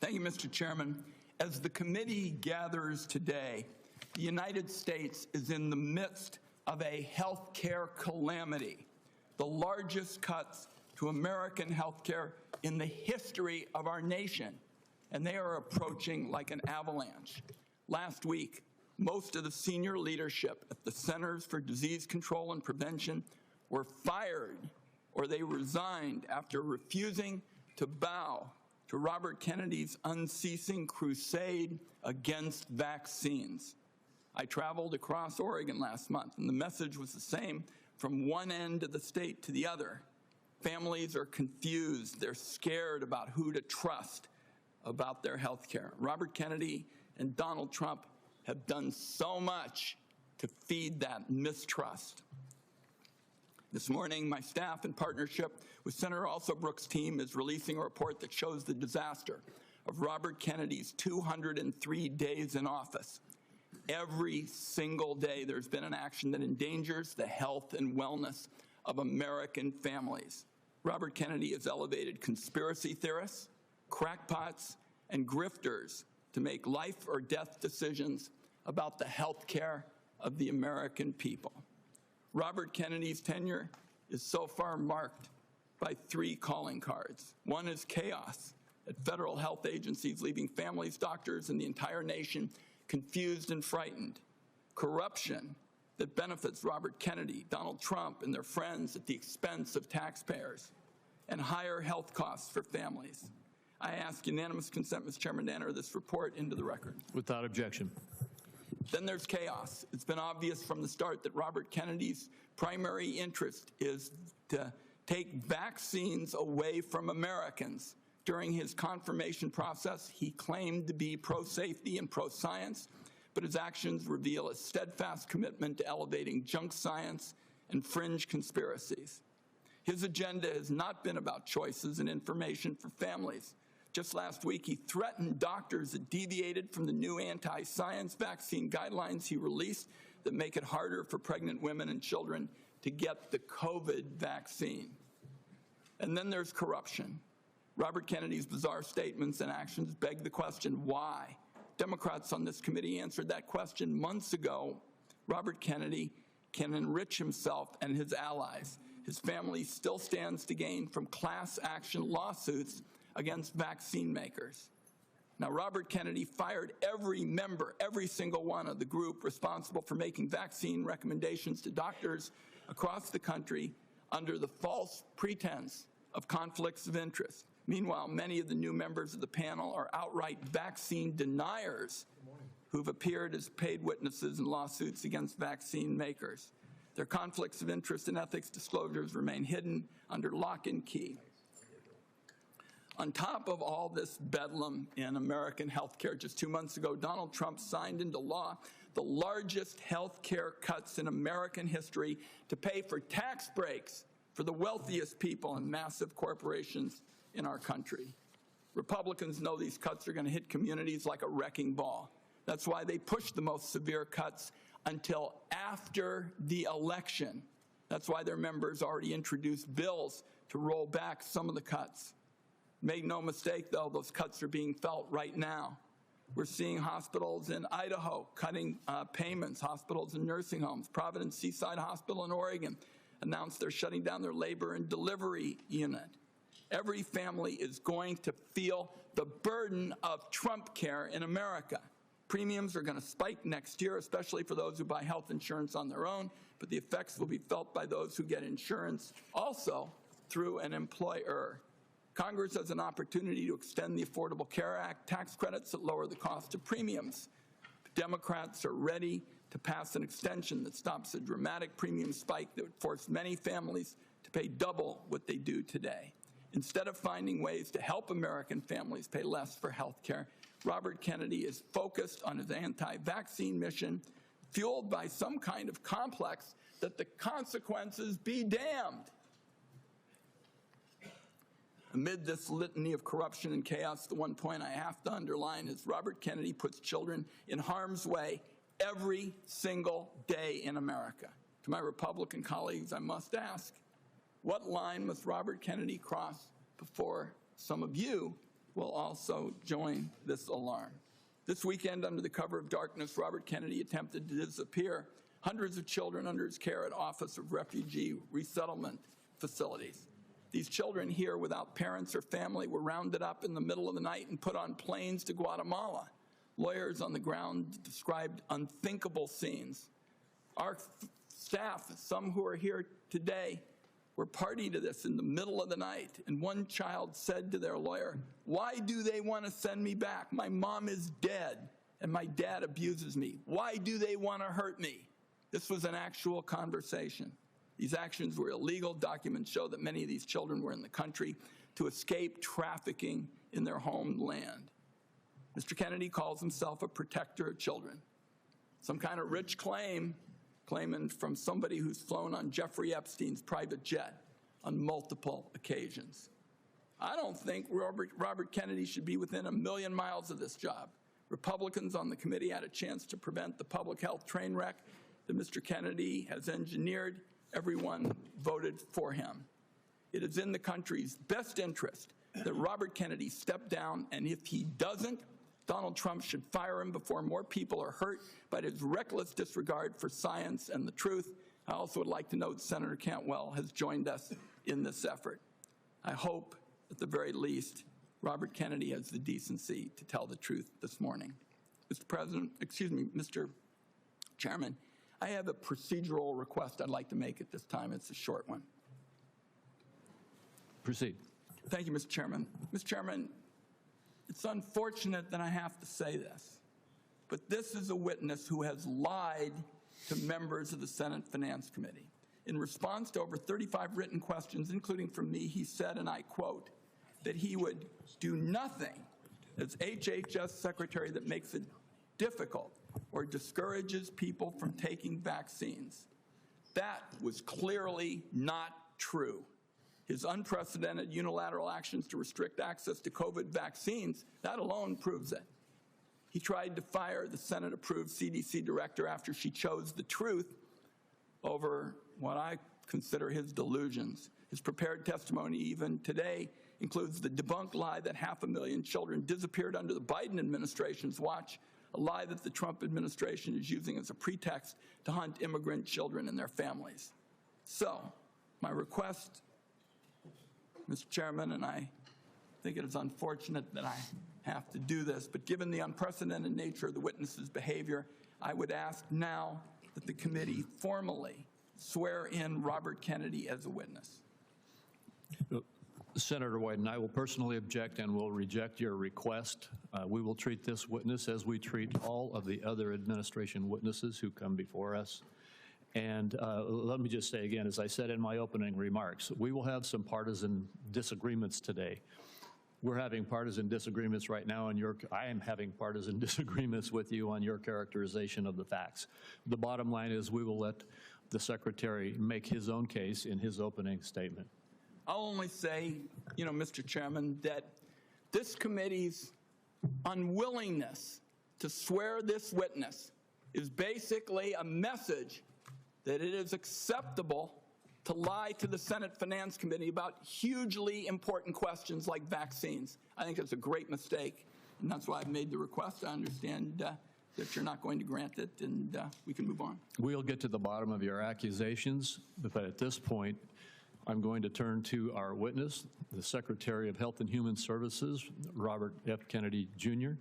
Thank you, Mr. Chairman. As the committee gathers today, the United States is in the midst of a health care calamity, the largest cuts to American health care in the history of our nation, and they are approaching like an avalanche. Last week, most of the senior leadership at the Centers for Disease Control and Prevention were fired or they resigned after refusing to bow to Robert Kennedy's unceasing crusade against vaccines. I traveled across Oregon last month, and the message was the same from one end of the state to the other. Families are confused. They're scared about who to trust about their health care. Robert Kennedy and Donald Trump have done so much to feed that mistrust. This morning, my staff, in partnership with Senator Alsobrooks' team, is releasing a report that shows the disaster of Robert Kennedy's 203 days in office. Every single day, there's been an action that endangers the health and wellness of American families. Robert Kennedy has elevated conspiracy theorists, crackpots, and grifters to make life or death decisions about the health care of the American people. Robert Kennedy's tenure is so far marked by 3 calling cards. One is chaos at federal health agencies, leaving families, doctors, and the entire nation confused and frightened. Corruption that benefits Robert Kennedy, Donald Trump, and their friends at the expense of taxpayers, and higher health costs for families. I ask unanimous consent, Mr. Chairman, to enter this report into the record. Without objection. Then there's chaos. It's been obvious from the start that Robert Kennedy's primary interest is to take vaccines away from Americans. During his confirmation process, he claimed to be pro-safety and pro-science, but his actions reveal a steadfast commitment to elevating junk science and fringe conspiracies. His agenda has not been about choices and information for families. Just last week, he threatened doctors that deviated from the new anti-science vaccine guidelines he released that make it harder for pregnant women and children to get the COVID vaccine. And then there's corruption. Robert Kennedy's bizarre statements and actions beg the question, why? Democrats on this committee answered that question months ago. Robert Kennedy can enrich himself and his allies. His family still stands to gain from class action lawsuits against vaccine makers. Now, Robert Kennedy fired every member, every single one of the group responsible for making vaccine recommendations to doctors across the country under the false pretense of conflicts of interest. Meanwhile, many of the new members of the panel are outright vaccine deniers who've appeared as paid witnesses in lawsuits against vaccine makers. Their conflicts of interest and ethics disclosures remain hidden under lock and key. On top of all this bedlam in American health care, just 2 months ago, Donald Trump signed into law the largest health care cuts in American history to pay for tax breaks for the wealthiest people and massive corporations in our country. Republicans know these cuts are going to hit communities like a wrecking ball. That's why they pushed the most severe cuts until after the election. That's why their members already introduced bills to roll back some of the cuts. Make no mistake, though, those cuts are being felt right now. We're seeing hospitals in Idaho cutting payments, hospitals and nursing homes. Providence Seaside Hospital in Oregon announced they're shutting down their labor and delivery unit. Every family is going to feel the burden of Trump care in America. Premiums are going to spike next year, especially for those who buy health insurance on their own, but the effects will be felt by those who get insurance also through an employer. Congress has an opportunity to extend the Affordable Care Act tax credits that lower the cost of premiums. Democrats are ready to pass an extension that stops a dramatic premium spike that would force many families to pay double what they do today. Instead of finding ways to help American families pay less for health care, Robert Kennedy is focused on his anti-vaccine mission, fueled by some kind of complex that the consequences be damned. Amid this litany of corruption and chaos, the one point I have to underline is Robert Kennedy puts children in harm's way every single day in America. To my Republican colleagues, I must ask, what line must Robert Kennedy cross before some of you will also join this alarm. This weekend, under the cover of darkness, Robert Kennedy attempted to disappear hundreds of children under his care at Office of Refugee Resettlement facilities. These children here without parents or family were rounded up in the middle of the night and put on planes to Guatemala. Lawyers on the ground described unthinkable scenes. Our staff, some who are here today, were party to this in the middle of the night, and one child said to their lawyer, "Why do they want to send me back? My mom is dead, and my dad abuses me. Why do they want to hurt me?" This was an actual conversation. These actions were illegal. Documents show that many of these children were in the country to escape trafficking in their homeland. Mr. Kennedy calls himself a protector of children. Some kind of rich claiming from somebody who's flown on Jeffrey Epstein's private jet on multiple occasions. I don't think Robert Kennedy should be within a million miles of this job. Republicans on the committee had a chance to prevent the public health train wreck that Mr. Kennedy has engineered. Everyone voted for him. It is in the country's best interest that Robert Kennedy step down, and if he doesn't, Donald Trump should fire him before more people are hurt by his reckless disregard for science and the truth. I also would like to note Senator Cantwell has joined us in this effort. I hope, at the very least, Robert Kennedy has the decency to tell the truth this morning. Mr. Chairman, I have a procedural request I'd like to make at this time. It's a short one. Proceed. Thank you, Mr. Chairman. Mr. Chairman, it's unfortunate that I have to say this, but this is a witness who has lied to members of the Senate Finance Committee. In response to over 35 written questions, including from me, he said, and I quote, that he would do nothing as HHS Secretary that makes it difficult or discourages people from taking vaccines. That was clearly not true. His unprecedented unilateral actions to restrict access to COVID vaccines, that alone proves it. He tried to fire the Senate-approved CDC director after she chose the truth over what I consider his delusions. His prepared testimony even today includes the debunked lie that 500,000 children disappeared under the Biden administration's watch, a lie that the Trump administration is using as a pretext to hunt immigrant children and their families. So, my request, Mr. Chairman, and I think it is unfortunate that I have to do this, but given the unprecedented nature of the witness's behavior, I would ask now that the committee formally swear in Robert Kennedy as a witness. Senator Wyden, I will personally object and will reject your request. We will treat this witness as we treat all of the other administration witnesses who come before us. And let me just say again, as I said in my opening remarks, we will have some partisan disagreements today. We're having partisan disagreements right now, and I am having partisan disagreements with you on your characterization of the facts. The bottom line is we will let the Secretary make his own case in his opening statement. I'll only say, Mr. Chairman, that this committee's unwillingness to swear this witness is basically a message that it is acceptable to lie to the Senate Finance Committee about hugely important questions like vaccines. I think it's a great mistake, and that's why I've made the request. I understand that you're not going to grant it, and we can move on. We'll get to the bottom of your accusations, but at this point, I'm going to turn to our witness, the Secretary of Health and Human Services, Robert F. Kennedy, Jr.